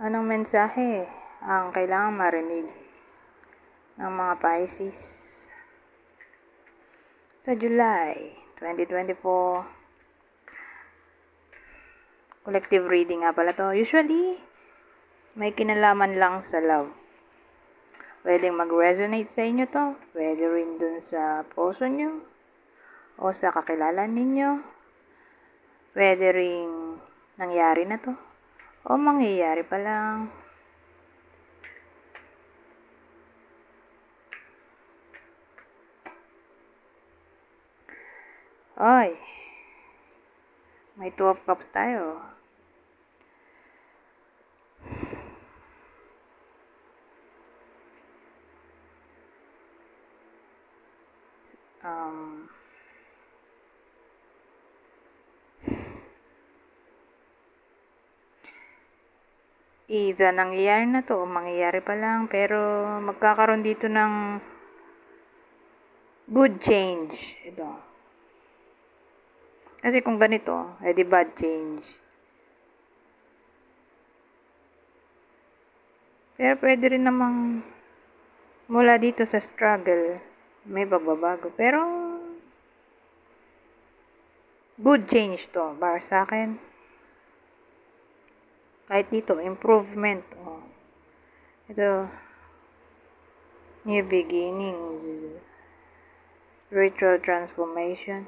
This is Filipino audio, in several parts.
Anong mensahe ang kailangang marinig ng mga Pisces sa July 2024? Collective reading nga pala to. Usually, may kinalaman lang sa love. Pwedeng mag-resonate sa inyo to. Pwede rin dun sa puso nyo o sa kakilala ninyo. Pwede rin nangyari na to o mangyayari pa lang. Oy, may 2 of cups tayo. Either nangyayari na to o mangyayari pa lang, pero magkakaroon dito ng good change. Ito. Kasi kung ganito, edi bad change. Pero pwede rin namang mula dito sa struggle, may pagbabago. Pero good change to, para sa akin. Kahit dito, improvement. Oh. Ito, new beginnings, spiritual transformation.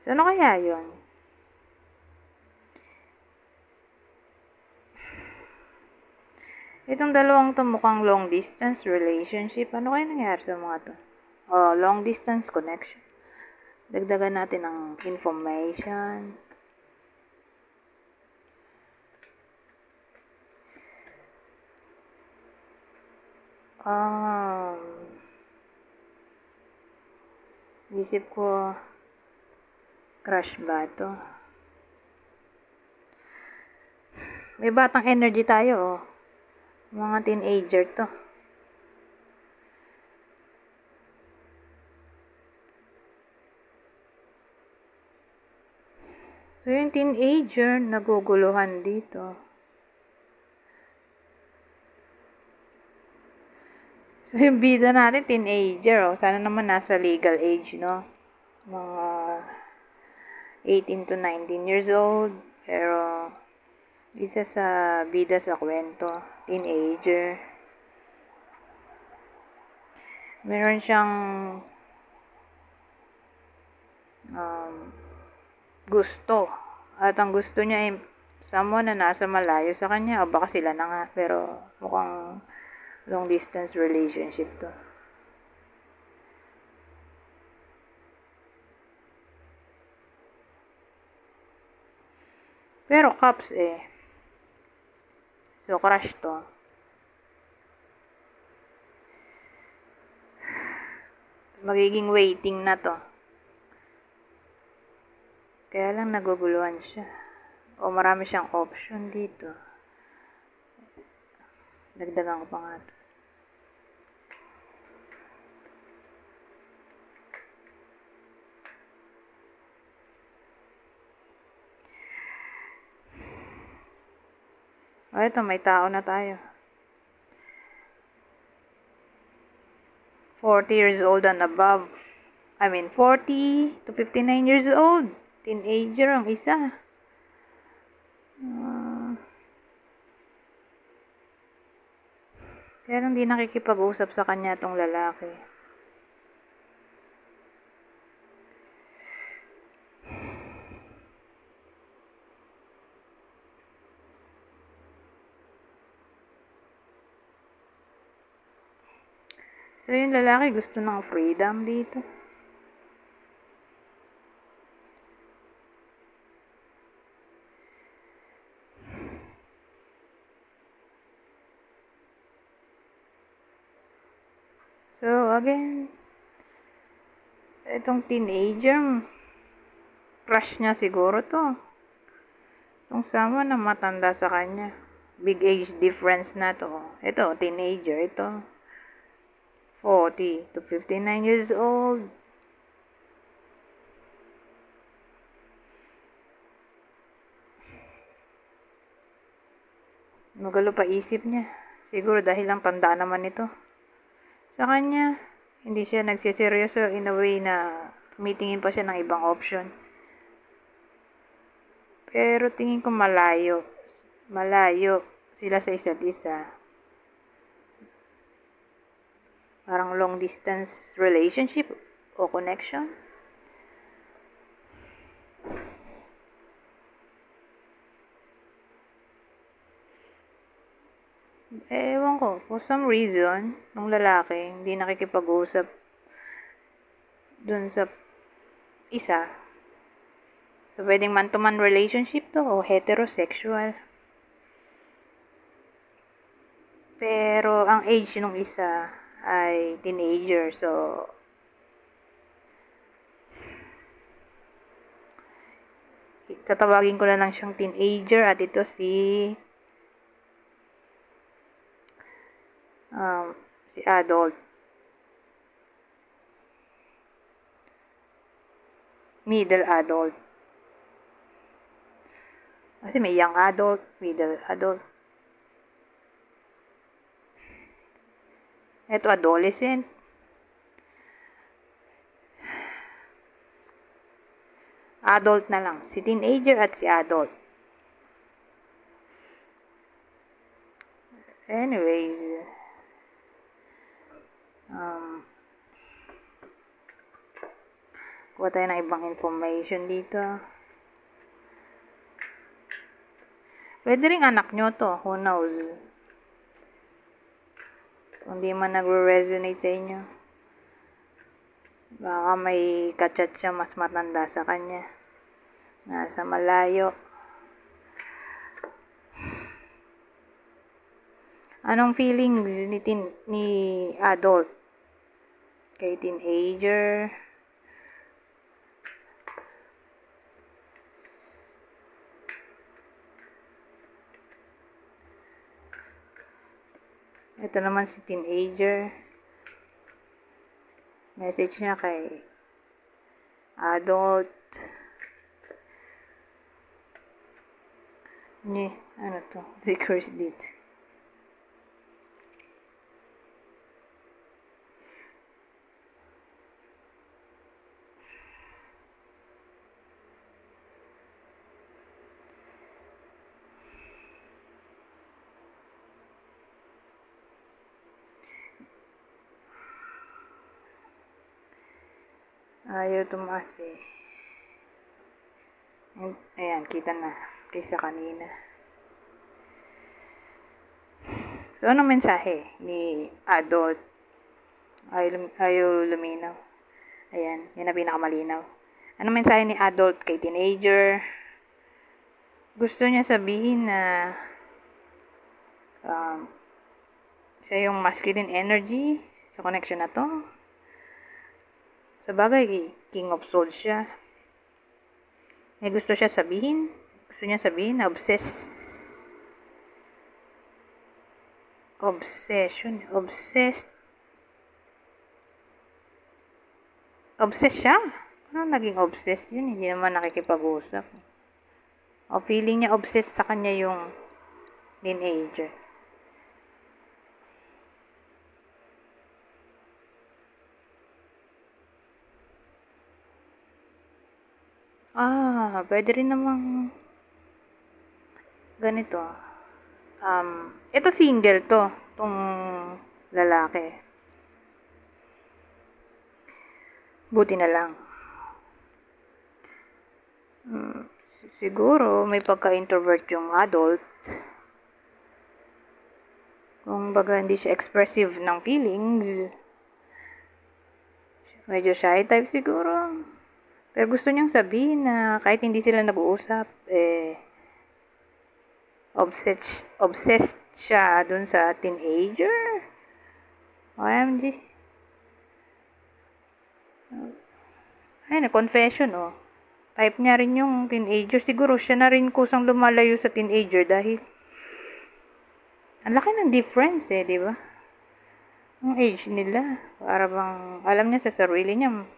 So, ano kaya yun? Itong dalawang to mukhang long distance relationship. Ano kaya nangyari sa mga to? Oh, long distance connection. Dagdagan natin ng information. Isip ko, crush ba to? May batang energy tayo, oh. Mga teenager to. So, yung teenager, naguguluhan dito. So, yung bida natin, teenager, oh. Sana naman nasa legal age, no? Mga 18 to 19 years old. Pero, isa sa bida sa kwento, teenager. Meron siyang gusto. At ang gusto niya ay someone na nasa malayo sa kanya. O baka sila na nga. Pero mukhang long distance relationship to. Pero cups eh. So crush to. Magiging waiting na to. Kaya lang naguguluhan siya. O marami siyang option dito. Dagdagan ko pa nga to. O ito, may tao na tayo. 40 years old and above. 40 to 59 years old. Teenager ang isa. Kaya lang di nakikipag-usap sa kanya tong lalaki. So, yung lalaki gusto ng freedom dito. So, again, itong teenager, crush niya siguro to. Itong sama na matanda sa kanya. Big age difference na to. Ito, teenager. Ito, 40 to 59 years old. Magulo pa isip niya. Siguro dahil lang tanda naman ito. Sa kanya, hindi siya nagsiseryoso in a way na tumitingin pa siya ng ibang option. Pero tingin ko malayo. Malayo sila sa isa't isa. Parang long distance relationship o connection. Ewan ko, for some reason, nung lalaki, hindi nakikipag-usap dun sa isa. So, pwedeng man-to-man relationship to o heterosexual. Pero, ang age nung isa ay teenager. So, tatawagin ko na lang siyang teenager at ito si adult. Middle adult. Kasi may young adult, middle adult. Ito adolescent. Adult na lang. Si teenager at si adult. Anyways, kuha tayo ng ibang information dito. Pwede rin anak nyo to. Who knows? Kung di man nagre-resonate sa inyo. Baka may kachat siya mas matanda sa kanya. Nasa malayo. Anong feelings ni adult? Kay teenager? Ito naman si teenager. Message niya kay adult. Ano to? Request date. Ayaw tumaas eh. Ayan, kita na. Kaysa kanina. So, anong mensahe ni adult? Ayaw luminaw. Ayan, yan ang pinakamalinaw. Anong mensahe ni adult kay teenager? Gusto niya sabihin na siya yung masculine energy sa connection na to. Sa bagay, King of Swords siya. May gusto siya sabihin. Gusto niya sabihin na obsessed siya. Ano naging obsessed yun? Hindi naman nakikipag-usap. O feeling niya obsessed sa kanya yung teenager. Pwede rin namang ganito. Ito single to, tong lalaki. Buti na lang. Siguro may pagka-introvert yung adult. Kung baga hindi siya expressive ng feelings. Medyo shy type siguro. Pero gusto niyang sabihin na kahit hindi sila nag-uusap, obsessed siya dun sa teenager. OMG. Ay, confession, oh. Type niya rin yung teenager. Siguro siya na rin kusang lumalayo sa teenager dahil ang laki ng difference di ba? Ang age nila. Para bang alam niya sa sarili niya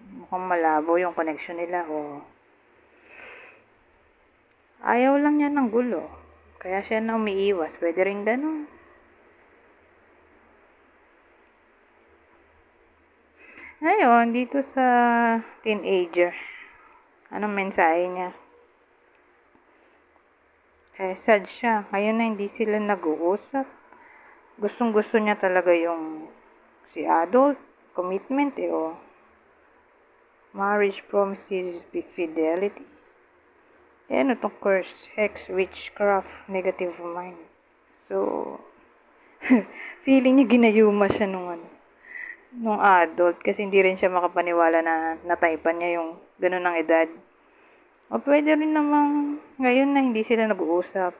mukhang malabo yung connection nila o ayaw lang niya ng gulo. Kaya siya na umiiwas. Pwede rin ganun. Ngayon, dito sa teenager, anong mensahe niya? Sad siya. Ngayon na hindi sila nag-uusap. Gustong-gusto niya talaga yung si adult, commitment o marriage promises with fidelity. Ano tong curse, hex, witchcraft, negative mind. So, feeling niya ginayuma siya nung adult kasi hindi rin siya makapaniwala na nataypan niya yung ganun ng edad. O pwede rin namang ngayon na hindi sila nag-uusap.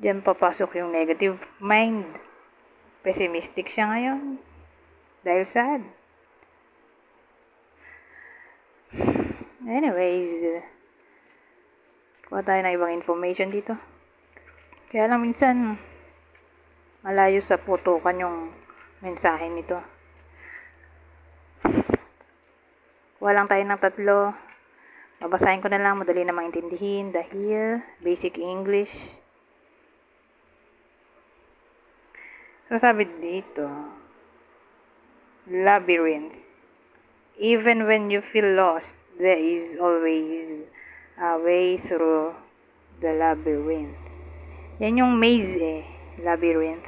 Diyan papasok yung negative mind. Pessimistic siya ngayon. Dahil sad. Anyways, kuha tayo ng ibang information dito. Kaya lang minsan, malayo sa putukan yung mensahe nito. Kuha lang tayo ng 3. Babasahin ko na lang, madali na maintindihin dahil basic English. So sabi dito, labyrinth. Even when you feel lost, there is always a way through the labyrinth. Yan yung maze labyrinth.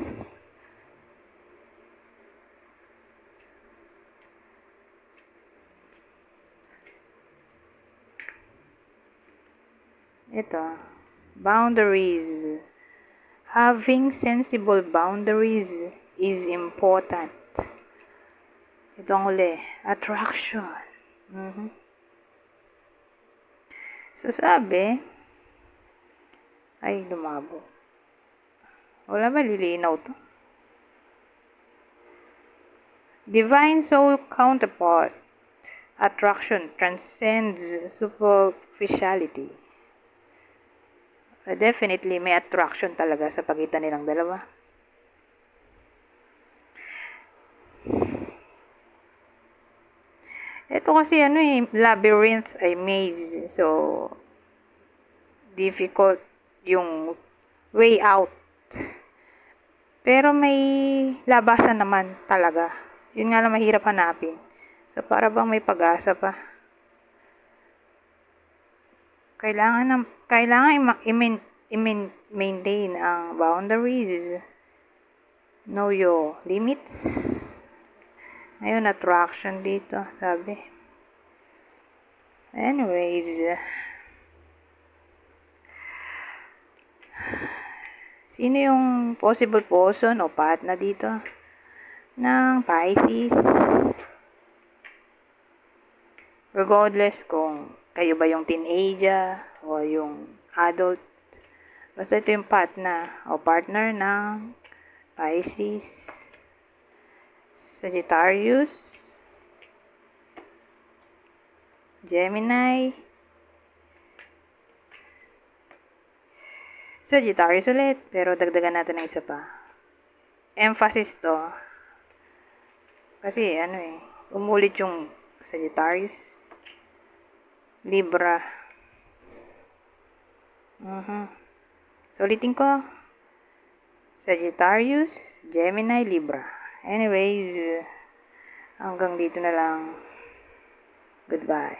Ito, boundaries. Having sensible boundaries is important. Ito ang huli, attraction. So sabi, ay lumabo. Wala ba lilinaw to? Divine soul counterpart. Attraction transcends superficiality. Definitely, may attraction talaga sa pagitan nilang dalawa. Ito kasi labyrinth ay maze. So, difficult yung way out. Pero may labasan naman talaga. Yun nga lang mahirap hanapin. So, para bang may pag-asa pa. Kailangan i-maintain ang boundaries. Know your limits. Ngayon, attraction dito, sabi. Anyways, sino yung possible person o partner dito ng Pisces? Regardless kung kayo ba yung teenager o yung adult. Basta ito yung partner ng Pisces, Sagittarius, Gemini, Sagittarius ulit, pero dagdagan natin ng isa pa. Emphasis to. Kasi umulit yung Sagittarius. Libra. So, ulitin ko. Sagittarius, Gemini, Libra. Anyways, hanggang dito na lang. Goodbye.